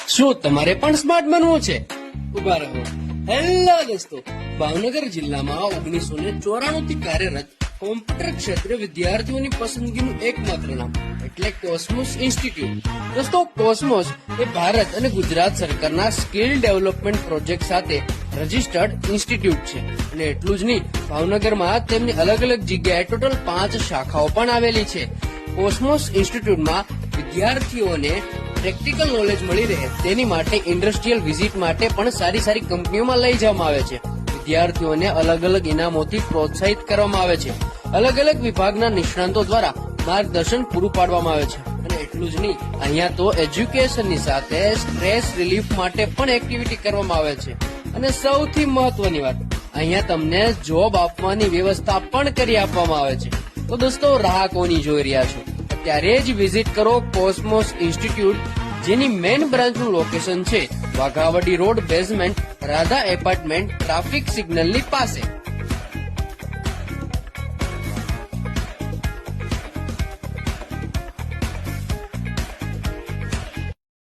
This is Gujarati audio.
શું તમારે પણ સ્માર્ટ બનવું છે? ઉભા રહો. હેલો દોસ્તો, ભાવનગર જિલ્લામાં 1994 થી કાર્યરત કોમ્પ્યુટર ક્ષેત્રે વિદ્યાર્થીઓની પસંદગીનું એકમાત્ર નામ એટલે કોસ્મોસ ઇન્સ્ટિટ્યૂટ. દોસ્તો, કોસ્મોસ એ ભારત અને ગુજરાત સરકારના સ્કિલ ડેવલપમેન્ટ પ્રોજેક્ટ સાથે રજીસ્ટર્ડ ઇન્સ્ટિટ્યૂટ છે. અને એટલું જ નહીં, ભાવનગરમાં તેમની અલગ અલગ જગ્યાએ ટોટલ 5 શાખાઓ પણ આવેલી છે. કોસ્મોસ ઇન્સ્ટિટ્યૂટમાં વિદ્યાર્થીઓને પ્રેક્ટિકલ નોલેજ મળી રહે તેની માટે ઇન્ડસ્ટ્રીયલ વિઝિટ માટે પણ સારી સારી કંપનીઓમાં લઈ જવામાં આવે છે. વિદ્યાર્થીઓને અલગ અલગ ઇનામોથી પ્રોત્સાહિત કરવામાં આવે છે. અલગ અલગ વિભાગના નિષ્ણાંતો દ્વારા માર્ગદર્શન પૂરું પાડવામાં આવે છે. અને એટલું જ નહીં, અહીંયા તો એજ્યુકેશનની સાથે સ્ટ્રેસ રિલીફ માટે પણ એક્ટિવિટી કરવામાં આવે છે. અને સૌથી મહત્વની વાત, અહીંયા તમને જોબ આપવાની વ્યવસ્થા પણ કરી આપવામાં આવે છે. તો દોસ્તો, રાહ કોની જોઈ રહ્યા છો? ત્યારે જ વિઝિટ કરો કોસ્મોસ ઇન્સ્ટિટ્યૂટ, જેની મેઇન બ્રાન્ચનું લોકેશન છે Waghawadi road, basement, Radha apartment, traffic સિગ્નલની પાસે.